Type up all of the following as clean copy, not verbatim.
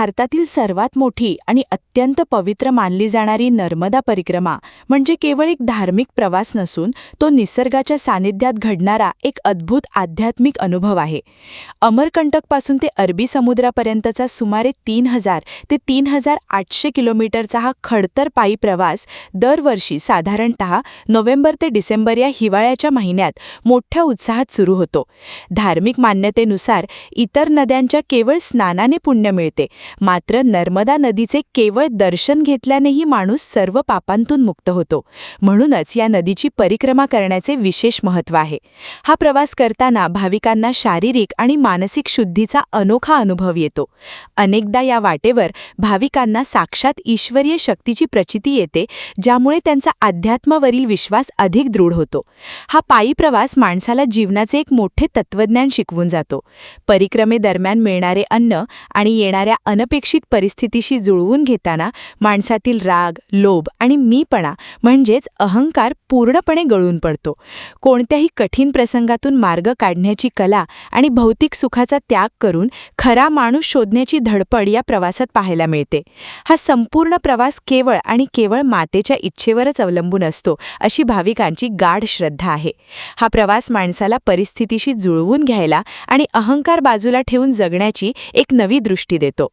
भारतातील सर्वात मोठी आणि अत्यंत पवित्र मानली जाणारी नर्मदा परिक्रमा म्हणजे केवळ एक धार्मिक प्रवास नसून तो निसर्गाच्या सानिध्यात घडणारा एक अद्भुत आध्यात्मिक अनुभव आहे. अमरकंटकपासून ते अरबी समुद्रापर्यंतचा सुमारे 3000 ते 3800 किलोमीटरचा हा खडतर पायी प्रवास दरवर्षी साधारणतः नोव्हेंबर ते डिसेंबर या हिवाळ्याच्या महिन्यात मोठ्या उत्साहात सुरू होतो. धार्मिक मान्यतेनुसार इतर नद्यांच्या केवळ स्नानाने पुण्य मिळते, मात्र नर्मदा नदीचे केवळ दर्शन घेतल्यानेही माणूस सर्व पापांतून मुक्त होतो. म्हणूनच या नदीची परिक्रमा करण्याचे विशेष महत्त्व आहे. हा प्रवास करताना भाविकांना शारीरिक आणि मानसिक शुद्धीचा अनोखा अनुभव येतो. अनेकदा या वाटेवर भाविकांना साक्षात ईश्वरीय शक्तीची प्रचिती येते, ज्यामुळे त्यांचा अध्यात्मावरील विश्वास अधिक दृढ होतो. हा पायी प्रवास माणसाला जीवनाचे एक मोठे तत्त्वज्ञान शिकवून जातो. परिक्रमेदरम्यान मिळणारे अन्न आणि येणाऱ्या अनपेक्षित परिस्थितीशी जुळवून घेताना माणसातील राग, लोभ आणि मीपणा म्हणजेच अहंकार पूर्णपणे गळून पडतो. कोणत्याही कठीण प्रसंगातून मार्ग काढण्याची कला आणि भौतिक सुखाचा त्याग करून खरा माणूस शोधण्याची धडपड या प्रवासात पाहायला मिळते. हा संपूर्ण प्रवास केवळ आणि केवळ मातेच्या इच्छेवरच अवलंबून असतो, अशी भाविकांची गाढ श्रद्धा आहे. हा प्रवास माणसाला परिस्थितीशी जुळवून घ्यायला आणि अहंकार बाजूला ठेवून जगण्याची एक नवी दृष्टी देतो.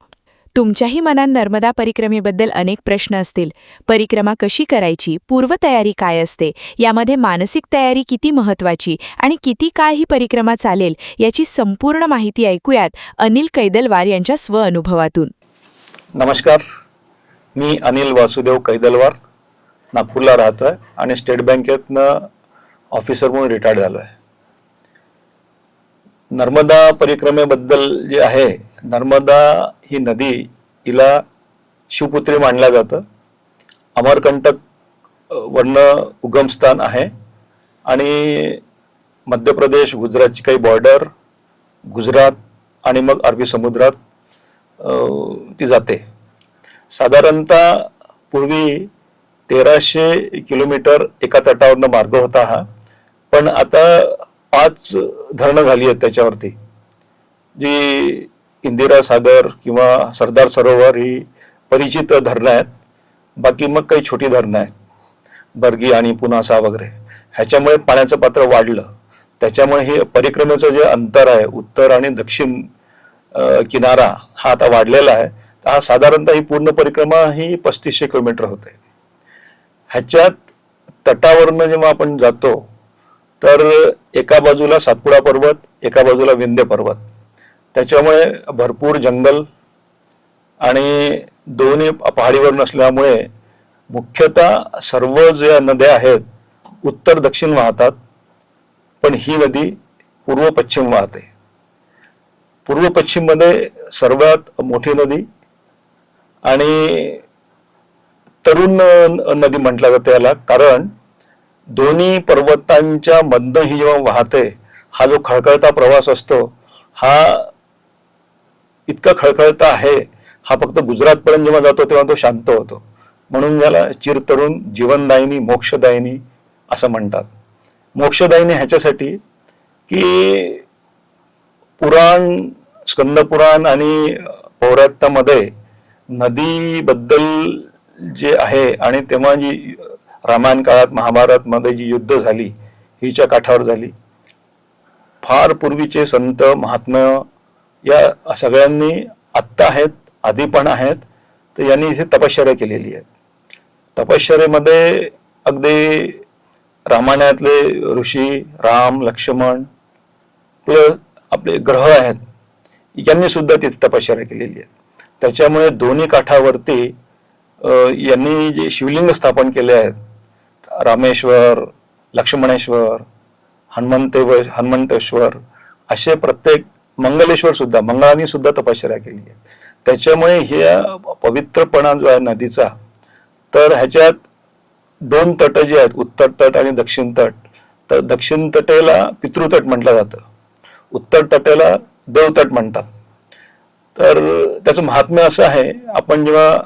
तुमच्याही मनात नर्मदा परिक्रमेबद्दल अनेक प्रश्न असतील. परिक्रमा कशी करायची, पूर्वतयारी काय असते, यामध्ये मानसिक तयारी किती महत्त्वाची आणि किती काळ ही परिक्रमा चालेल, याची संपूर्ण माहिती ऐकूयात अनिल कैदलवार यांच्या स्वअनुभवातून. नमस्कार, मी अनिल वासुदेव कैदलवार, नागपूरला राहतोय आणि स्टेट बँकेतनं ऑफिसर म्हणून रिटायर्ड झालो आहे. नर्मदा परिक्रमेबद्दल जे आहे, नर्मदा ही नदी हिला शिवपुत्री मानलं जातं. अमरकंटक वरनं उगमस्थान आहे आणि मध्य प्रदेश, गुजरातची काही बॉर्डर, गुजरात आणि मग अरबी समुद्रात ती जाते. साधारणतः पूर्वी 1300 किलोमीटर एका तटावरनं मार्ग होता हा, पण आता 5 धरणं झाली आहेत त्याच्यावरती, जी इंदिरा सागर किंवा सरदार सरोवर ही परिचित धरणं आहेत. बाकी मग काही छोटी धरणं आहेत, बर्गी आणि पुनासा वगैरे. ह्याच्यामुळे पाण्याचं पात्र वाढलं. त्याच्यामुळे हे परिक्रमेचं जे अंतर आहे, उत्तर आणि दक्षिण किनारा हा आता वाढलेला आहे. हा साधारणतः ही पूर्ण परिक्रमा ही 3500 किलोमीटर होते. ह्याच्यात तटावरनं जेव्हा आपण जातो तर एका बाजूला सातपुडा पर्वत, एका बाजूला विंध्य पर्वत. त्याच्यामुळे भरपूर जंगल आणि दोन्ही पहाडीवर नसल्यामुळे मुख्यतः सर्व ज्या नद्या आहेत उत्तर दक्षिण वाहतात, पण ही नदी पूर्व पश्चिम वाहते. पूर्व पश्चिममध्ये सर्वात मोठी नदी आणि तरुण नदी म्हटलं जाते याला, कारण दोन्ही पर्वतांच्या मधनं ही जेव्हा वाहते, हा जो खळखळता प्रवास असतो हा इतका खळखळता आहे, हा फक्त गुजरातपर्यंत जेव्हा जातो तेव्हा तो शांत होतो. म्हणून याला चिरतरुण, जीवनदायिनी, मोक्षदायिनी असं म्हणतात. मोक्षदायिनी ह्याच्यासाठी की पुराण, स्कंदपुराण आणि पौरात्यामध्ये नदीबद्दल जे आहे आणि तेव्हा जी रामायण काळात, महाभारतमध्ये जी युद्ध झाली हिच्या काठावर झाली. फार पूर्वीचे संत महात्मा या सगळ्यांनी आत्ता आहेत, आधी पण आहेत, तर यांनी इथे तपश्चर्या केलेली आहे. तपश्चर्येमध्ये अगदी रामायणातले ऋषी राम, लक्ष्मण, आपले ग्रह आहेत, यांनी सुद्धा तिथे तपश्चर्या केलेली आहे. त्याच्यामुळे दोन्ही काठावरती यांनी जे शिवलिंग स्थापन केले आहेत, रामेश्वर, लक्ष्मणेश्वर, हनुमंतेश्वर, असे प्रत्येक, मंगलेश्वर सुद्धा, मंगळाने सुद्धा तपश्चर्या केली आहे. त्याच्यामुळे हे पवित्रपणा जो आहे नदीचा, तर ह्याच्यात 2 तट जे आहेत, उत्तर तट आणि दक्षिण तट. तर दक्षिण तटेला पितृतट म्हटलं जातं, उत्तर तटेला देवतट म्हणतात. तर त्याचं महात्म्य असं आहे, आपण जेव्हा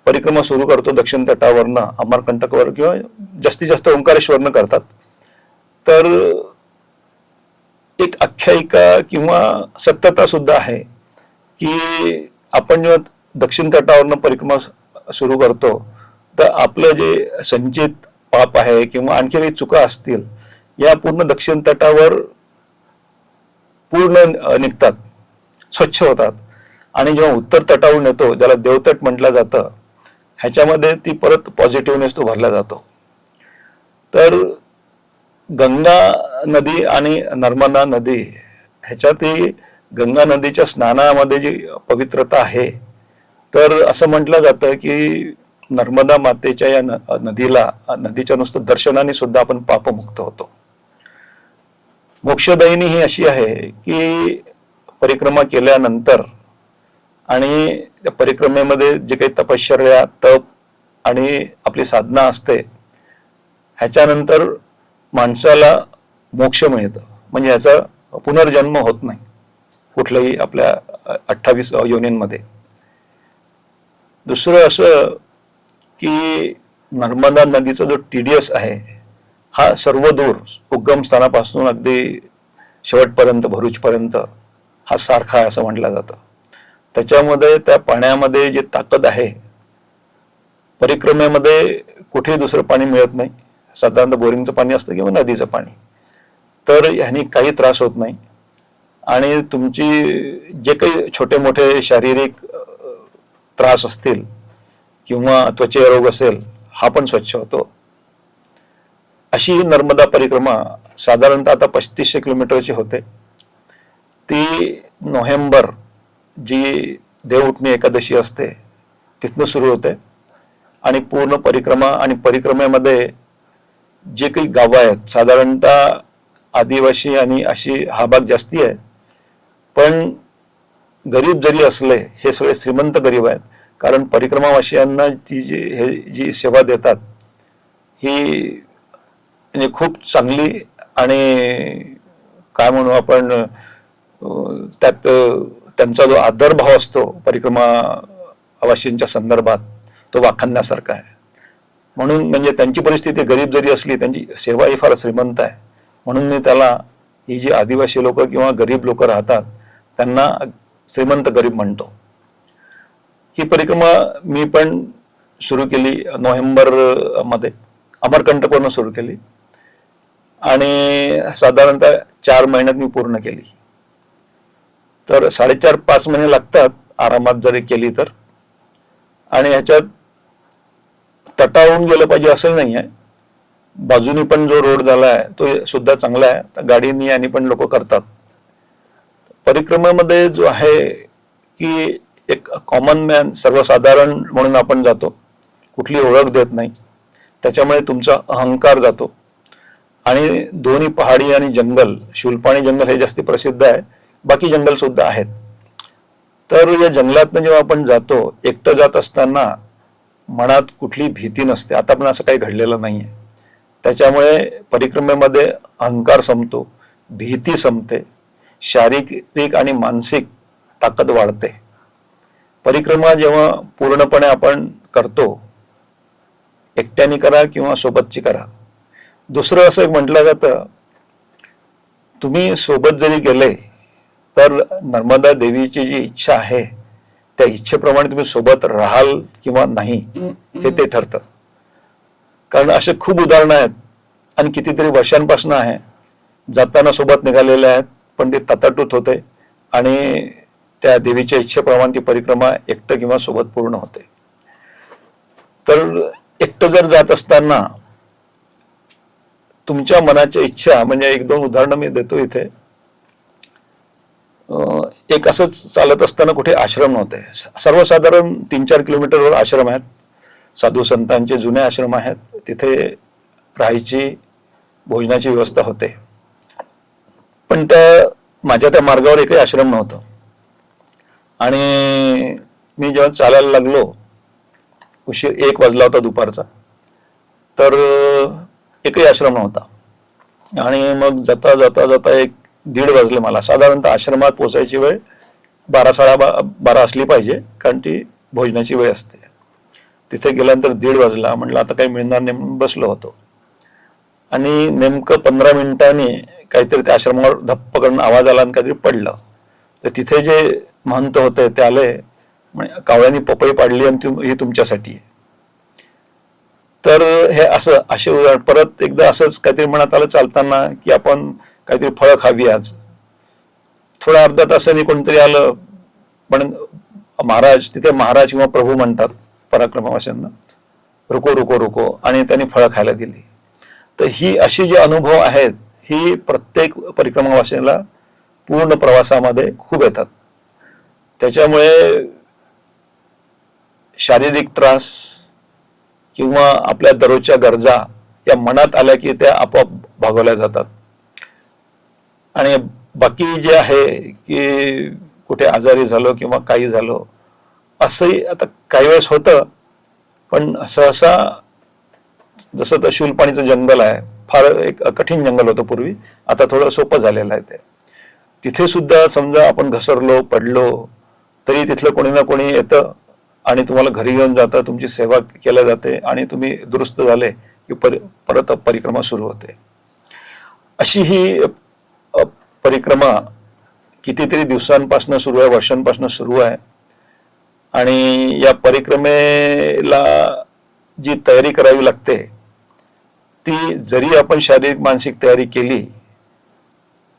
परिक्रमा सुरू करतो दक्षिण तटावरनं अमरकंटकवर किंवा जास्तीत जास्त ओंकारेश्वरनं करतात, तर एक आख्यायिका किंवा सत्यता सुद्धा आहे की आपण जेव्हा दक्षिण तटावरनं परिक्रमा सुरू करतो तर आपलं जे संचित पाप आहे किंवा आणखी काही चुका असतील या पूर्ण दक्षिण तटावर पूर्ण निघतात, स्वच्छ होतात. आणि जेव्हा उत्तर तटावरून येतो, ज्याला देवतट म्हटलं जातं, ह्याच्यामध्ये ती परत पॉझिटिव्हनेस तो भरला जातो. तर गंगा नदी आणि नर्मदा नदी ह्याच्यातही गंगा नदीच्या स्नानामध्ये जी पवित्रता आहे, तर असं म्हटलं जातं की नर्मदा मातेच्या या नदीच्या नुसतं दर्शनाने सुद्धा आपण पापमुक्त होतो. मोक्षदायिनी ही अशी आहे की परिक्रमा केल्यानंतर आणि त्या परिक्रमेमध्ये जे काही तपश्चर्या, तप आणि आपली साधना असते, ह्याच्यानंतर माणसाला मोक्ष मिळतं. म्हणजे ह्याचा पुनर्जन्म होत नाही कुठल्याही आपल्या 28 योनींमध्ये. दुसरं असं की नर्मदा नदीचा जो TDS आहे हा सर्व दूर उगम स्थानापासून अगदी शेवटपर्यंत, भरूचपर्यंत हा सारखा आहे असं म्हटलं जातं. त्याच्यामध्ये त्या पाण्यामध्ये जी ताकद आहे, परिक्रमेमध्ये कुठेही दुसरं पाणी मिळत नाही. साधारणतः बोरिंगचं पाणी असतं किंवा नदीचं पाणी. तर ह्यानी काही त्रास होत नाही आणि तुमची जे काही छोटे मोठे शारीरिक त्रास असतील किंवा त्वचे रोग असेल, हा पण स्वच्छ होतो. अशी ही नर्मदा परिक्रमा साधारणतः आता 3500 किलोमीटरची होते. ती नोव्हेंबर, जी देवउठणी एकादशी असते, तिथनं सुरू होते आणि पूर्ण परिक्रमा. आणि परिक्रमेमध्ये जे काही गावं आहेत, साधारणतः आदिवासी आणि अशी हा भाग जास्ती आहे, पण गरीब जरी असले, हे सगळे श्रीमंत गरीब आहेत. कारण परिक्रमावासियांना जी सेवा देतात ही म्हणजे खूप चांगली आणि काय म्हणू आपण, त्यात त्यांचा जो आदरभाव असतो परिक्रमावासींच्या संदर्भात, तो वाखाणण्यासारखा आहे. म्हणून म्हणजे त्यांची परिस्थिती गरीब जरी असली, त्यांची सेवा ही फार श्रीमंत आहे. म्हणून मी त्याला, ही जी आदिवासी लोक किंवा गरीब लोक राहतात त्यांना श्रीमंत गरीब म्हणतो. ही परिक्रमा मी पण सुरू केली नोव्हेंबरमध्ये, अमरकंटकवरून सुरू केली आणि साधारणतः 4 महिन्यात मी पूर्ण केली. तर 4.5-5 महिने लागतात आरामात जरी केली तर. आणि ह्याच्यात तटावरून गेलं पाहिजे असं नाही आहे, बाजूनी पण जो रोड झाला आहे तो सुद्धा चांगला आहे, तर गाडीनी आणि पण लोक करतात. परिक्रमेमध्ये जो आहे की एक कॉमन मॅन, सर्वसाधारण म्हणून आपण जातो, कुठली ओळख देत नाही, त्याच्यामुळे तुमचा अहंकार जातो. आणि दोन्ही पहाडी आणि जंगल, शूलपाणी जंगल हे जास्ती प्रसिद्ध आहे, बाकी जंगल सुद्धा आहेत. तर या जंगलातनं जेव्हा आपण जातो, एकटं जात असताना मनात कुठली भीती नसते. आता पण असं काही घडलेलं नाहीये. त्याच्यामुळे परिक्रमेमध्ये अहंकार संपतो, भीती संपते, शारीरिक आणि मानसिक ताकद वाढते. परिक्रमा जेव्हा पूर्णपणे आपण करतो, एकट्याने करा किंवा सोबतची करा. दुसरं असं एक म्हटलं जातं, तुम्ही सोबत जरी गेले तर नर्मदा देवीची जी इच्छा आहे त्या इच्छेप्रमाणे तुम्ही सोबत राहाल किंवा नाही हे ते ठरतं. कारण असे खूप उदाहरणं आहेत आणि कितीतरी वर्षांपासून आहे, जाताना सोबत निघालेले आहेत, पण ते तताटूत होते आणि त्या देवीच्या इच्छेप्रमाणे ती परिक्रमा एकटं किंवा सोबत पूर्ण होते. तर एकटं जर जात असताना तुमच्या मनाच्या इच्छा, म्हणजे 1-2 उदाहरणं मी देतो इथे. एक असंच चालत असताना कुठे आश्रम नव्हते. सर्वसाधारण 3-4 किलोमीटरवर आश्रम आहेत, साधू संतांचे जुने आश्रम आहेत. तिथे राहायची, भोजनाची व्यवस्था होते. पण माझ्या त्या मार्गावर एकही आश्रम नव्हतं. आणि मी जेव्हा चालायला लागलो, उशीर 1 वाजला होता दुपारचा, तर एकही आश्रम नव्हता. आणि मग जाता जाता जाता 1-1:30 वाजले मला. साधारणतः आश्रमात पोचायची वेळ 12-12:30 असली पाहिजे, कारण ती भोजनाची वेळ असते. तिथे गेल्यानंतर 1:30 वाजला. म्हटलं आता काही मिळणार नाही, बसलो होतो. आणि नेमकं 15 मिनिटांनी काहीतरी त्या आश्रमावर धप्प करून आवाज आला आणि काहीतरी पडलं. तर तिथे जे महंत होते ते आले म्हणजे कावळ्यांनी पपई पाडली आणि ही तुमच्यासाठी आहे. तर हे असं असे उदाहरण. परत एकदा असंच काहीतरी मनात आलं चालताना की आपण काहीतरी फळं खावी आज. थोडा अर्धा तासाने कोणतरी आलं, पण महाराज तिथे महाराज किंवा प्रभू म्हणतात पराक्रमवाशांना, रुको रुको रुको, आणि त्यांनी फळं खायला दिली. तर ही अशी जे अनुभव आहेत ही प्रत्येक परिक्रमावाशाला पूर्ण प्रवासामध्ये खूप येतात. त्याच्यामुळे शारीरिक त्रास किंवा आपल्या दररोजच्या गरजा या मनात आल्या की त्या आपोआप भागवल्या जातात. आणि बाकी जे आहे की कुठे आजारी झालो किंवा काही झालो असंही आता काही वेळेस होतं, पण सहसा जसं तर शूलपाणीचं जंगल आहे, फार एक कठीण जंगल होतं पूर्वी, आता थोडं सोपं झालेलं आहे ते. तिथे सुद्धा समजा आपण घसरलो पडलो तरी तिथलं कोणी ना कोणी येतं आणि तुम्हाला घरी घेऊन जातं, तुमची सेवा केल्या जाते आणि तुम्ही दुरुस्त झाले की परत परिक्रमा सुरू होते. अशी ही परिक्रमा कितीतरी दिवसांपासून सुरू आहे, वर्षांपासून सुरू आहे. आणि या परिक्रमेला जी तयारी करावी लागते ती जरी आपण शारीरिक मानसिक तयारी केली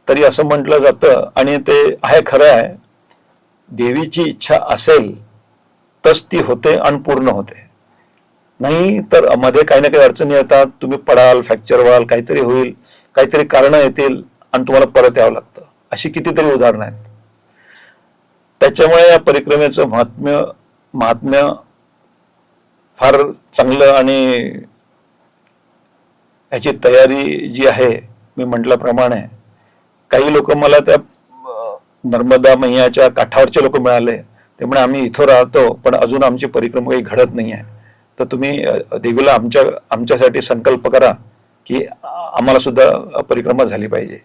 तरी असं म्हटलं जातं, आणि ते आहे, खरं आहे, देवीची इच्छा असेल तच ती होते आणि पूर्ण होते. नाही तर मध्ये काही ना काही अडचणी येतात, तुम्ही पडाल, फ्रॅक्चर व्हाल, काहीतरी होईल, काहीतरी कारणं येतील आणि तुम्हाला परत यावं लागतं. अशी कितीतरी उदाहरणं आहेत. त्याच्यामुळे या परिक्रमेचं महात्म्य फार चांगलं, आणि याची तयारी जी आहे, मी म्हटल्याप्रमाणे काही लोक मला त्या नर्मदा मैयाच्या काठावरचे लोक मिळाले. ते म्हणे आम्ही इथं राहतो पण अजून आमची परिक्रमा काही घडत नाही आहे, तर तुम्ही देवीला आमच्यासाठी संकल्प करा की आम्हाला सुद्धा परिक्रमा झाली पाहिजे.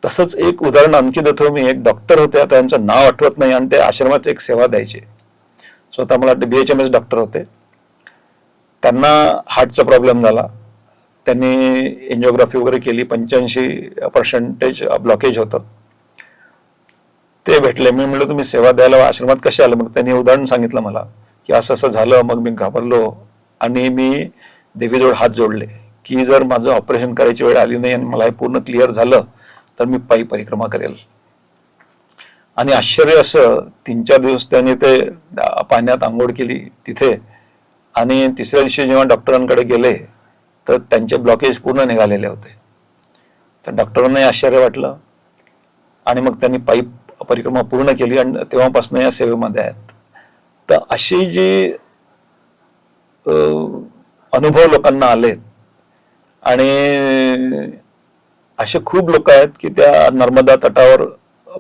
तसंच एक उदाहरण आणखी देतो मी. एक डॉक्टर होते, आता त्यांचं नाव आठवत नाही, आणि ते आश्रमात एक सेवा द्यायचे. स्वतः मला वाटतं BHMS डॉक्टर होते. त्यांना हार्टचा प्रॉब्लेम झाला, त्यांनी एन्जिओग्राफी वगैरे केली, 85% ब्लॉकेज होतं. ते भेटले. मी म्हटलं तुम्ही सेवा द्यायला आश्रमात कसे आलं? मग त्यांनी उदाहरण सांगितलं मला की असं असं झालं. मग मी घाबरलो आणि मी देवीजवळ हात जोडले की जर माझं ऑपरेशन करायची वेळ आली नाही आणि मला हे पूर्ण क्लिअर झालं तर मी पायी परिक्रमा करेल. आणि आश्चर्य असं 3-4 दिवस त्यांनी ते पाण्यात आंघोळ केली तिथे, आणि तिसऱ्या दिवशी जेव्हा डॉक्टरांकडे गेले तर त्यांचे ब्लॉकेज पूर्ण निघालेले होते. तर डॉक्टरांनाही आश्चर्य वाटलं आणि मग त्यांनी पायी परिक्रमा पूर्ण केली आणि तेव्हापासून या सेवेमध्ये आहेत. तर अशी जी अनुभव लोकांना आलेत, आणि असे खूप लोक आहेत की त्या नर्मदा तटावर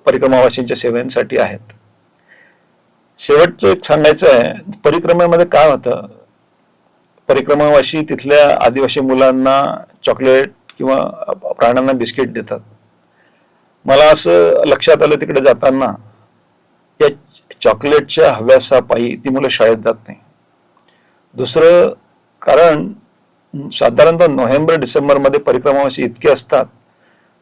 परिक्रमावासींच्या सेवेसाठी आहेत. शेवटचं एक सांगायचं आहे, परिक्रमेमध्ये काय होतं, परिक्रमावासी तिथल्या आदिवासी मुलांना चॉकलेट किंवा प्राण्यांना बिस्किट देतात. मला असं लक्षात आलं तिकडे जाताना, या चॉकलेटच्या हव्यासापायी ती मुलं शाळेत जात नाही. दुसरं कारण, साधारणतः नोव्हेंबर-डिसेंबरमध्ये परिक्रमावासी इतके असतात,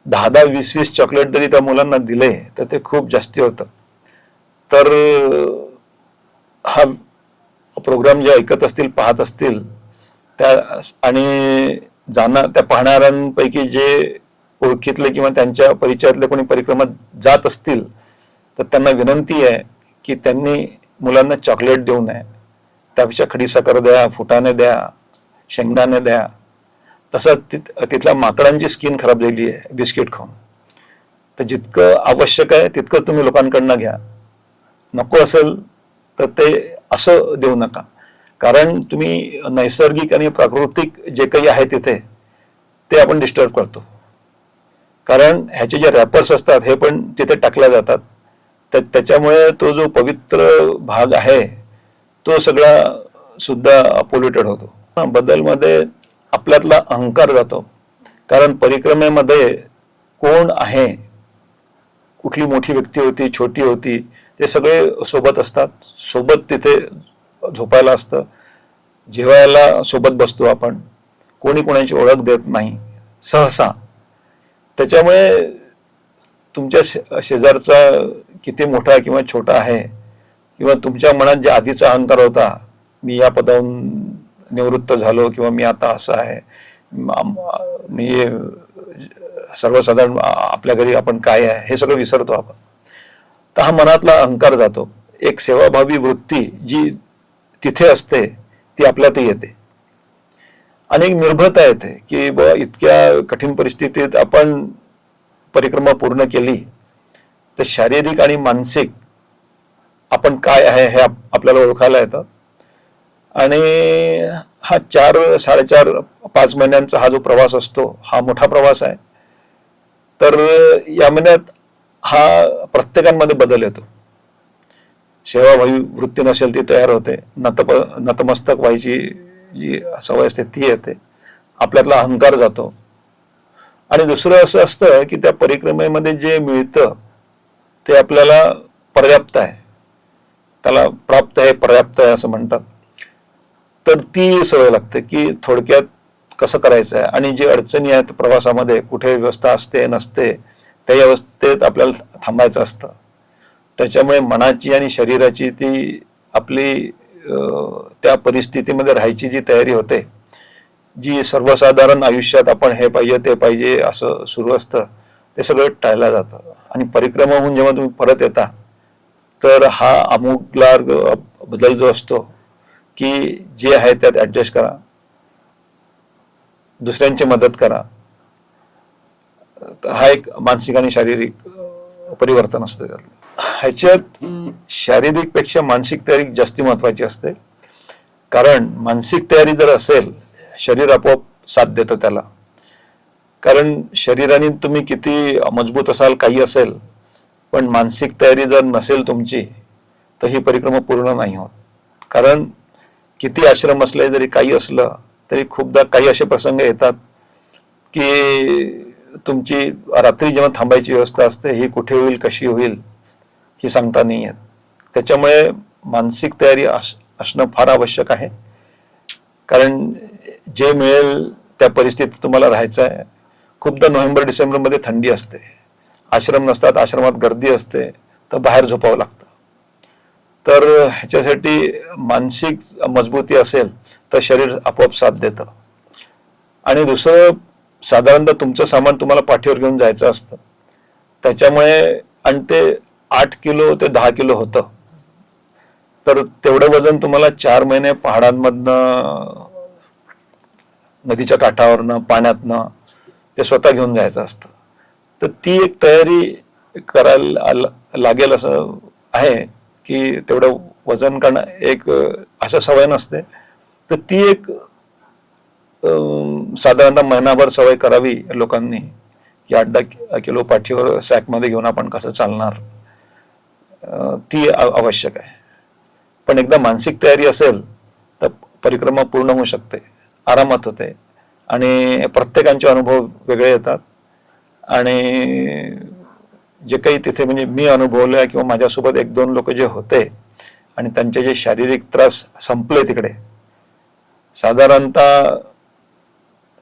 10-10, 20-20 चॉकलेट जरी त्या मुलांना दिले तर ते खूप जास्ती होतं. तर हा प्रोग्राम जे ऐकत असतील, पाहत असतील त्या, आणि त्या पाहणाऱ्यांपैकी जे ओळखीतले किंवा त्यांच्या परिचयातले कोणी परिक्रमात जात असतील तर त्यांना विनंती आहे की त्यांनी मुलांना चॉकलेट देऊ नये. त्यापेक्षा खडीसाखर द्या, फुटाणे द्या, शेंगदाणे द्या. तसंच तिथल्या माकडांची स्किन खराब झाली आहे बिस्किट खाऊन. तर जितकं आवश्यक आहे तितकं तुम्ही लोकांकडनं घ्या. नको असेल तर ते असं देऊ नका. कारण तुम्ही नैसर्गिक आणि प्राकृतिक जे काही आहे तिथे ते आपण डिस्टर्ब करतो. कारण ह्याचे जे रॅपर्स असतात हे पण तिथे टाकल्या जातात. तर त्याच्यामुळे तो जो पवित्र भाग आहे तो सगळा सुद्धा पोल्युटेड होतो. बदलमध्ये आपल्यातला अहंकार जातो. कारण परिक्रमेमध्ये कोण आहे, कुठली मोठी व्यक्ती होती, छोटी होती, ते सगळे सोबत असतात. सोबत तिथे झोपायला असतं, जेवायला सोबत बसतो आपण, कोणी कोणाची ओळख देत नाही सहसा. त्याच्यामुळे तुमच्या शेजारचा किती मोठा किंवा छोटा आहे किंवा तुमच्या मनात जे आधीचा अहंकार होता, मी या पदावरून निवृत्त झालो किंवा मी आता असं आहे, मी सर्वसाधारण आपल्या घरी आपण काय आहे हे सगळं विसरतो आपण. तर हा मनातला अहंकार जातो. एक सेवाभावी वृत्ती जी तिथे असते ती आपल्यातही येते. आणि एक निर्भयता येते की इतक्या कठीण परिस्थितीत आपण परिक्रमा पूर्ण केली तर शारीरिक आणि मानसिक आपण काय आहे हे आपल्याला ओळखायला येतं. आणि हा 4-4.5 5 महिन्यांचा हा जो प्रवास असतो हा मोठा प्रवास आहे. तर या महिन्यात हा प्रत्येकामध्ये बदल येतो. सेवाभावी वृत्ती नसेल ती तयार होते, नतमस्तक व्हायची जी सवय असते ती येते, आपल्यातला अहंकार जातो. आणि दुसरं असं असतं की त्या परिक्रमेमध्ये जे मिळतं ते आपल्याला पर्याप्त आहे, त्याला प्राप्त आहे पर्याप्त आहे असं म्हणतात. तर ती सवय लागते की थोडक्यात कसं करायचं आहे. आणि जे अडचणी आहेत प्रवासामध्ये, कुठे व्यवस्था असते नसते, त्या व्यवस्थेत आपल्याला थांबायचं असतं. त्याच्यामुळे मनाची आणि शरीराची ती आपली त्या परिस्थितीमध्ये राहायची जी तयारी होते, जी सर्वसाधारण आयुष्यात आपण हे पाहिजे ते पाहिजे असं सुरू असतं, ते सगळं टाळलं जातं. आणि परिक्रमा होऊन जेव्हा तुम्ही परत येता तर हा आमूलाग्र बदल जो असतो की जे आहे त्यात ऍडजस्ट करा, दुसऱ्यांची मदत करा, हा एक मानसिक आणि शारीरिक परिवर्तन असतं. ह्याच्यात शारीरिक पेक्षा मानसिक तयारी जास्ती महत्वाची असते. कारण मानसिक तयारी जर असेल, शरीर आपोआप साथ देतं त्याला. कारण शरीराने तुम्ही किती मजबूत असाल, काही असेल, पण मानसिक तयारी जर नसेल तुमची तर ही परिक्रमा पूर्ण नाही होत. कारण किती आश्रम असले, जरी काही असलं तरी खूपदा काही असे प्रसंग येतात की तुमची रात्री जेव्हा थांबायची व्यवस्था असते ही कुठे होईल, कशी होईल ही सांगता नाही येत. त्याच्यामुळे मानसिक तयारी असणं फार आवश्यक आहे. कारण जे मिळेल त्या परिस्थितीत तुम्हाला राहायचं आहे. खूपदा नोव्हेंबर-डिसेंबरमध्ये थंडी असते, आश्रम नसतात, आश्रमात गर्दी असते, तर बाहेर झोपावं लागतं. तर ह्याच्यासाठी मानसिक मजबूती असेल तर शरीर आपोआप साथ देतं. आणि दुसरं, साधारणतः तुमचं सामान तुम्हाला पाठीवर घेऊन जायचं असतं. त्याच्यामुळे आणि ते 8 किलो ते 10 किलो होतं. तर तेवढं वजन तुम्हाला 4 महिने पहाडांमधनं, नदीच्या काठावरनं, पाण्यातनं ते स्वतः घेऊन जायचं असतं. तर ती एक तयारी करायला लागेल असं आहे की तेवढं वजन करणं एक असं सवय नसते. तर ती एक साधारणतः महिनाभर सवय करावी लोकांनी की 8-10 किलो पाठीवर सॅकमध्ये घेऊन आपण कसं चालणार, ती आवश्यक आहे. पण एकदा मानसिक तयारी असेल तर परिक्रमा पूर्ण होऊ शकते, आरामात होते. आणि प्रत्येकांचे अनुभव वेगळे येतात. आणि जे काही तिथे म्हणजे मी अनुभवलं किंवा माझ्यासोबत 1-2 लोक जे होते आणि त्यांचे जे शारीरिक त्रास संपले तिकडे, साधारणतः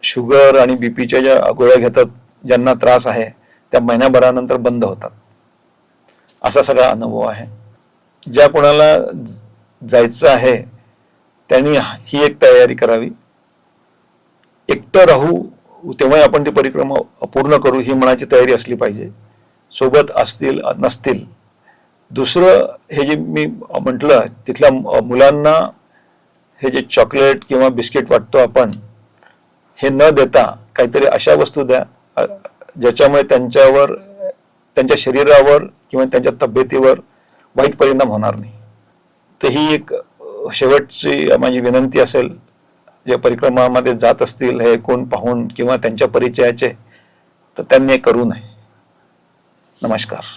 शुगर आणि बीपीच्या ज्या गोळ्या घेतात ज्यांना त्रास आहे त्या महिन्याभरानंतर बंद होतात. असा सगळा अनुभव आहे. ज्या कोणाला जायचं आहे त्यांनी ही एक तयारी करावी. एकटं राहू तेव्हाही आपण ती परिक्रमा पूर्ण करू ही मनाची तयारी असली पाहिजे, सोबत असतील नसतील. दुसरं, हे जे मी म्हटलं, तिथल्या मुलांना हे जे चॉकलेट किंवा बिस्किट वाटतो आपण, हे न देता काहीतरी अशा वस्तू द्या ज्याच्यामुळे त्यांच्यावर, त्यांच्या शरीरावर किंवा त्यांच्या तब्येतीवर वाईट परिणाम होणार नाही. तर ही एक शेवटची माझी विनंती असेल, जे परिक्रमामध्ये जात असतील हे कोण पाहून किंवा त्यांच्या परिचयाचे, तर त्यांनी करू नये. नमस्कार.